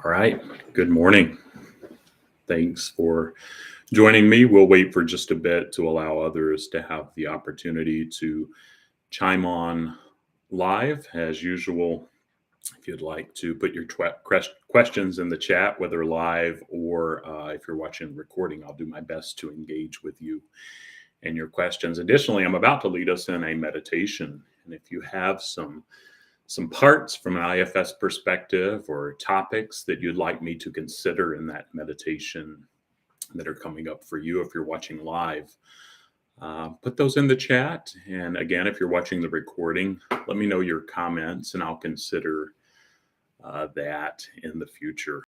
All right. Good morning. Thanks for joining me. We'll wait for just a bit to allow others to have the opportunity to chime on live. As usual, if you'd like to put your questions in the chat, whether live or if you're watching the recording, I'll do my best to engage with you and your questions. Additionally, I'm about to lead us in a meditation. And if you have some parts from an IFS perspective or topics that you'd like me to consider in that meditation that are coming up for you if you're watching live, put those in the chat. And again, if you're watching the recording, let me know your comments and I'll consider that in the future.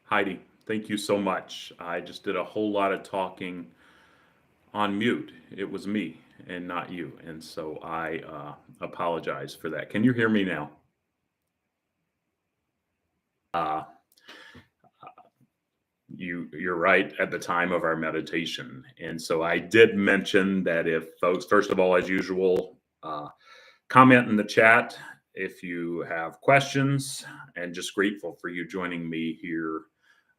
Heidi, thank you so much. I just did a whole lot of talking on mute. It was me and not you. And so I apologize for that. Can you hear me now? Uh, you're right at the time of our meditation. And so I did mention that if folks, first of all, as usual, comment in the chat if you have questions, and just grateful for you joining me here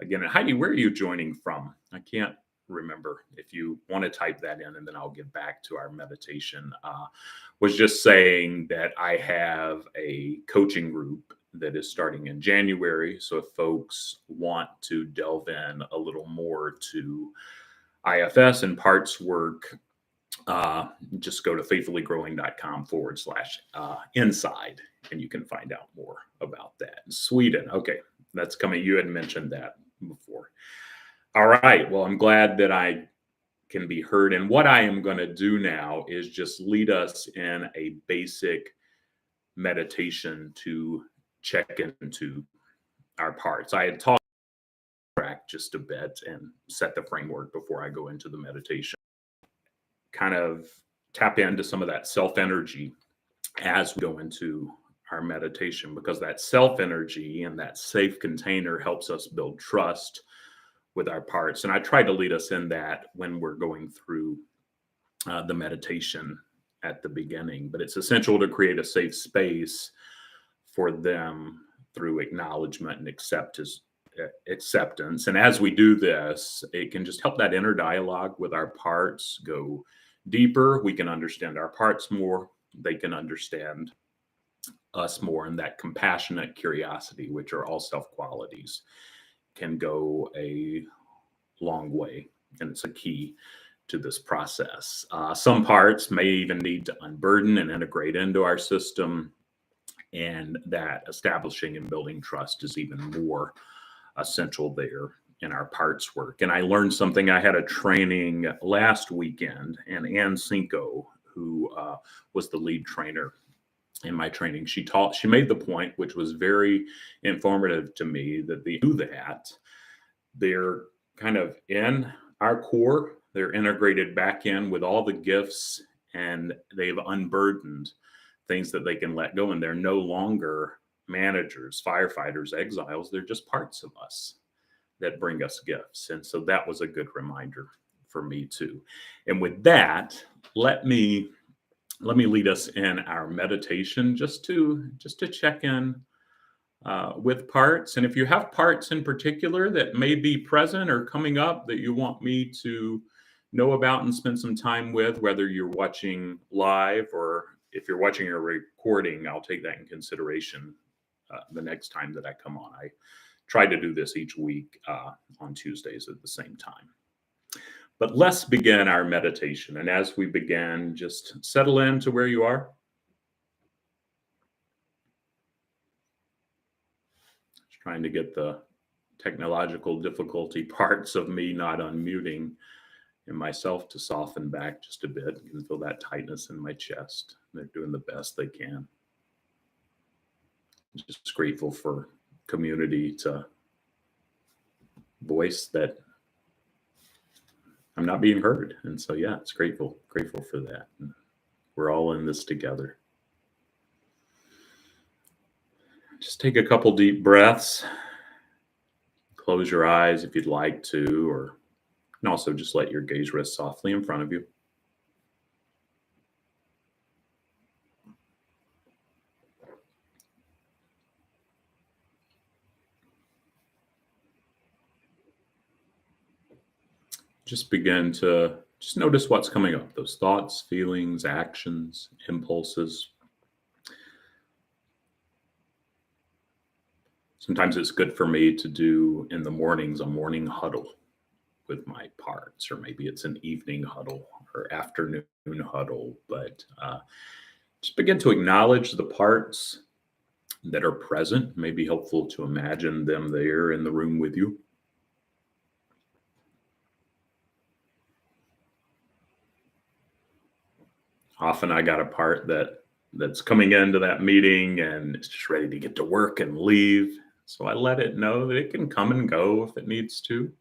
again. And Heidi, where are you joining from? I can't remember. If you want to type that in, and then I'll get back to our meditation. Was just saying that I have a coaching group that is starting in January. So if folks want to delve in a little more to IFS and parts work, just go to faithfullygrowing.com/inside, and you can find out more about that. Sweden. Okay. That's coming. You had mentioned that before. All right. Well, I'm glad that I can be heard. And what I am going to do now is just lead us in a basic meditation to check into our parts. I had talked just a bit and set the framework before I go into the meditation. Kind of tap into some of that self energy as we go into our meditation, because that self energy and that safe container helps us build trust with our parts. And I try to lead us in that when we're going through the meditation at the beginning. But it's essential to create a safe space for them through acknowledgement and acceptance. And as we do this, it can just help that inner dialogue with our parts go deeper. We can understand our parts more. They can understand us more. And that compassionate curiosity, which are all self qualities, can go a long way. And it's a key to this process. Some parts may even need to unburden and integrate into our system. And that establishing and building trust is even more essential there in our parts work. And I learned something. I had a training last weekend, and Ann Cinco, who was the lead trainer in my training, she made the point, which was very informative to me, that they're kind of in our core, they're integrated back in with all the gifts, and they've unburdened things that they can let go. And they're no longer managers, firefighters, exiles. They're just parts of us that bring us gifts. And so that was a good reminder for me too. And with that, let me lead us in our meditation, just to check in with parts. And if you have parts in particular that may be present or coming up that you want me to know about and spend some time with, whether you're watching live or if you're watching a recording, I'll take that in consideration the next time that I come on. I try to do this each week on Tuesdays at the same time. But let's begin our meditation. And as we begin, just settle into where you are. Just trying to get the technological difficulty parts of me not unmuting and myself to soften back just a bit. You can feel that tightness in my chest. They're doing the best they can. Just grateful for community to voice that I'm not being heard. And so, yeah, it's grateful for that. And we're all in this together. Just take a couple deep breaths. Close your eyes if you'd like to, or you can also just let your gaze rest softly in front of you. Just begin to just notice what's coming up, those thoughts, feelings, actions, impulses. Sometimes it's good for me to do in the mornings a morning huddle with my parts, or maybe it's an evening huddle or afternoon huddle. But just begin to acknowledge the parts that are present. It may be helpful to imagine them there in the room with you. Often I got a part that's coming into that meeting and it's just ready to get to work and leave. So I let it know that it can come and go if it needs to,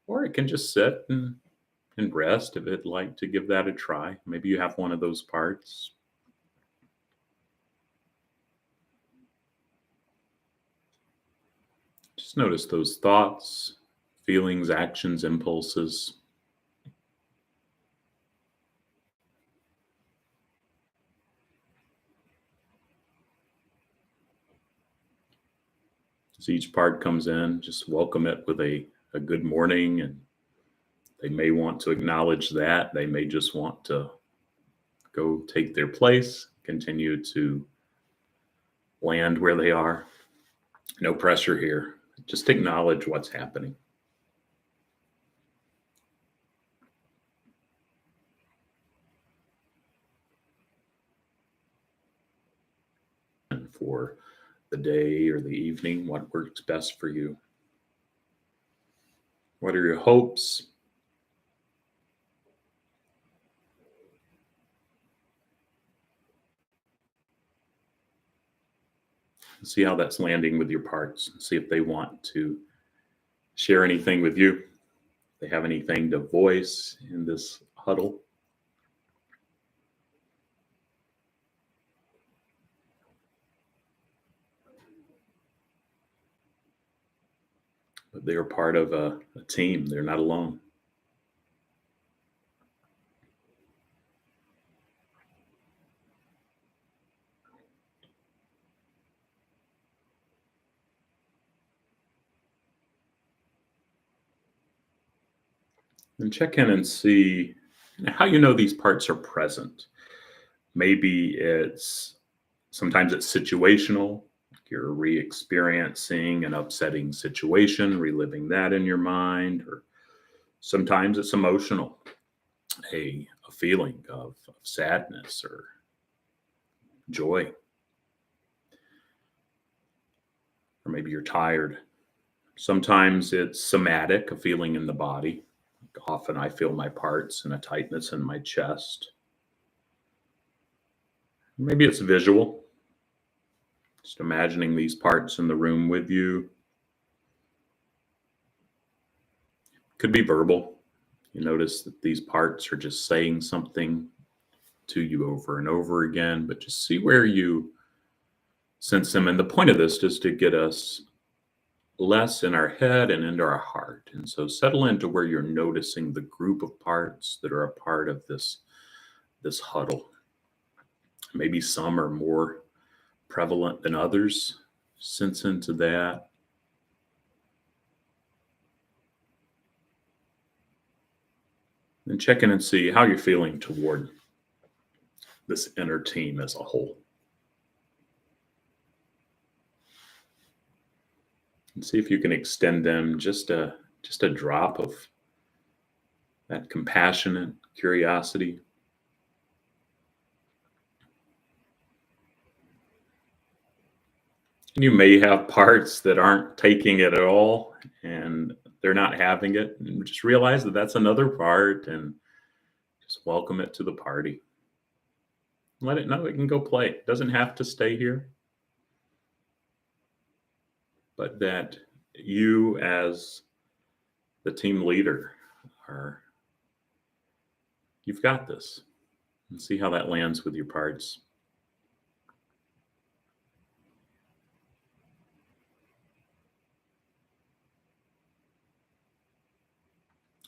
or it can just sit and rest if it'd like to give that a try. Maybe you have one of those parts. Just notice those thoughts, feelings, actions, impulses. As each part comes in, just welcome it with a good morning. And they may want to acknowledge that. They may just want to go take their place, continue to land where they are. No pressure here. Just acknowledge what's happening. And for the day or the evening, what works best for you? What are your hopes? See how that's landing with your parts. See if they want to share anything with you. If they have anything to voice in this huddle. But they are part of a team. They're not alone. And check in and see how you know these parts are present. Maybe sometimes it's situational. You're re-experiencing an upsetting situation, reliving that in your mind, or sometimes it's emotional, a feeling of sadness or joy, or maybe you're tired. Sometimes it's somatic, a feeling in the body. Often I feel my parts and a tightness in my chest. Maybe it's visual, just imagining these parts in the room with you. Could be verbal. You notice that these parts are just saying something to you over and over again, but just see where you sense them. And the point of this is to get us less in our head and into our heart. And so settle into where you're noticing the group of parts that are a part of this huddle. Maybe some are more prevalent than others. Sense into that. And check in and see how you're feeling toward this inner team as a whole. And see if you can extend them just a drop of that compassionate curiosity. And you may have parts that aren't taking it at all and they're not having it. And just realize that that's another part and just welcome it to the party. Let it know it can go play. It doesn't have to stay here. But that you as the team leader you've got this. And see how that lands with your parts.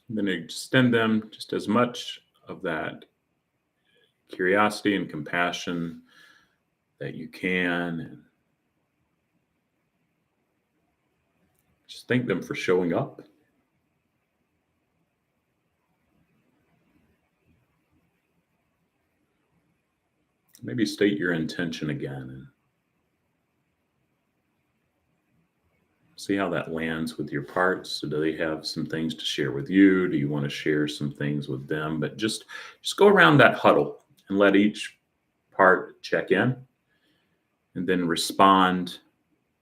And then extend them just as much of that curiosity and compassion that you can. And just thank them for showing up. Maybe state your intention again and see how that lands with your parts. So do they have some things to share with you? Do you want to share some things with them? But just go around that huddle and let each part check in and then respond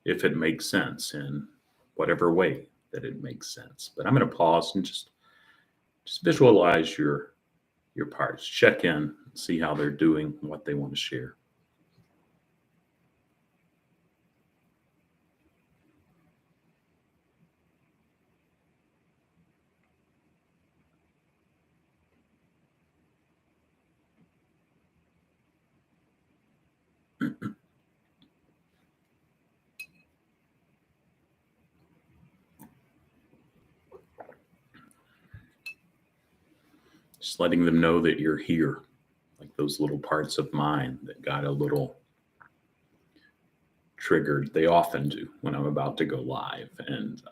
if it makes sense in whatever way that it makes sense. But I'm going to pause and just visualize your parts. Check in, see how they're doing, what they want to share. Just letting them know that you're here, like those little parts of mine that got a little triggered. They often do when I'm about to go live. And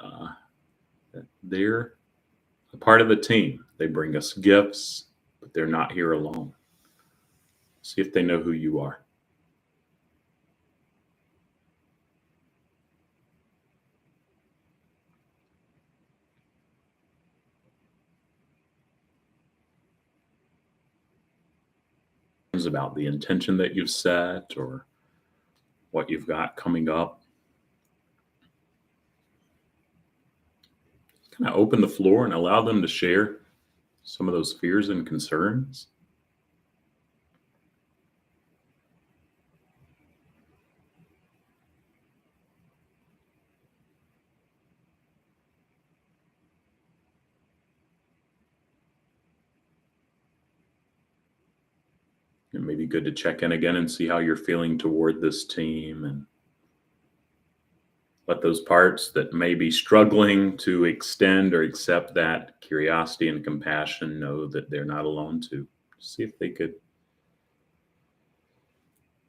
they're a part of the team. They bring us gifts, but they're not here alone. See if they know who you are. It's about the intention that you've set or what you've got coming up. Kind of open the floor and allow them to share some of those fears and concerns. It may be good to check in again and see how you're feeling toward this team, and let those parts that may be struggling to extend or accept that curiosity and compassion know that they're not alone too. See if they could,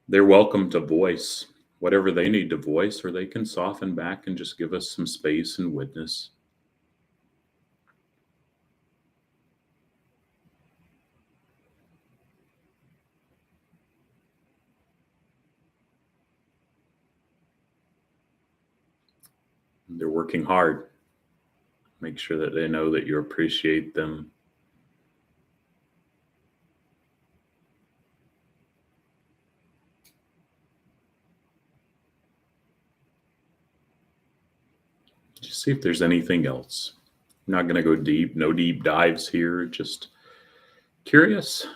they're welcome to voice whatever they need to voice, or they can soften back and just give us some space and witness. They're working hard. Make sure that they know that you appreciate them. Just see if there's anything else. I'm not going to go deep, no deep dives here, just curious,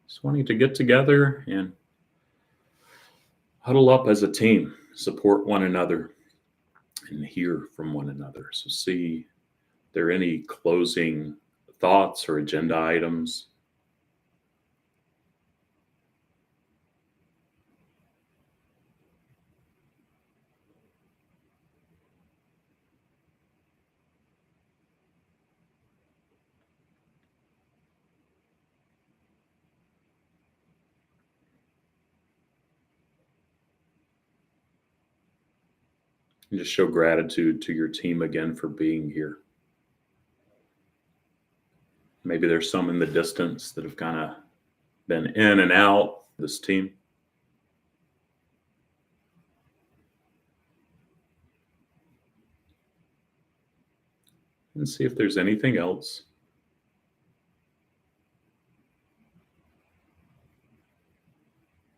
just wanting to get together and huddle up as a team, support one another, and hear from one another. So, see if there are any closing thoughts or agenda items. And just show gratitude to your team again for being here. Maybe there's some in the distance that have kind of been in and out this team. And see if there's anything else.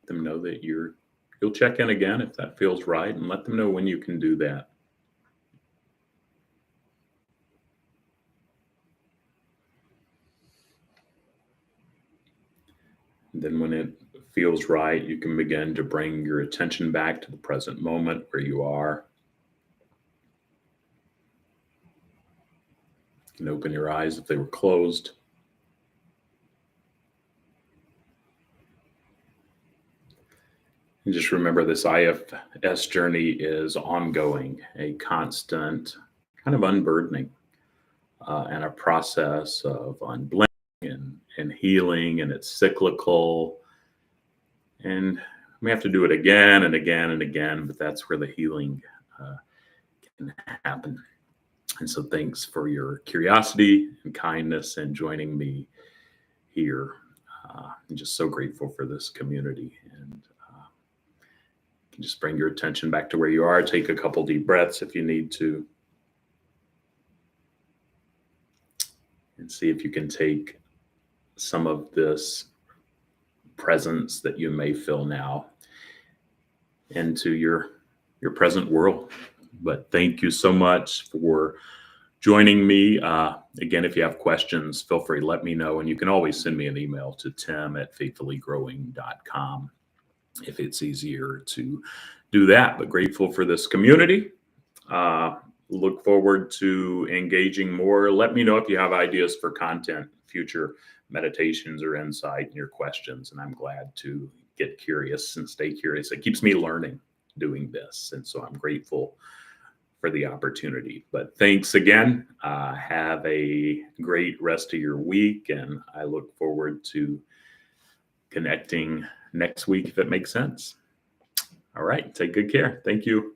Let them know that you'll check in again if that feels right, and let them know when you can do that. And then when it feels right, you can begin to bring your attention back to the present moment where you are. You can open your eyes if they were closed. And just remember, this IFS journey is ongoing, a constant kind of unburdening and a process of unblending and healing, and it's cyclical. And we have to do it again and again and again, but that's where the healing can happen. And so thanks for your curiosity and kindness and joining me here. I'm just so grateful for this community. And you can just bring your attention back to where you are. Take a couple deep breaths if you need to. And see if you can take some of this presence that you may feel now into your present world. But thank you so much for joining me. Again, if you have questions, feel free to let me know. And you can always send me an email to tim@faithfullygrowing.com if it's easier to do that. But grateful for this community. Look forward to engaging more. Let me know if you have ideas for content, future meditations or insight, and your questions. And I'm glad to get curious and stay curious. It keeps me learning doing this. And so I'm grateful for the opportunity. But thanks again. Have a great rest of your week. And I look forward to connecting next week if it makes sense. All right. Take good care. Thank you.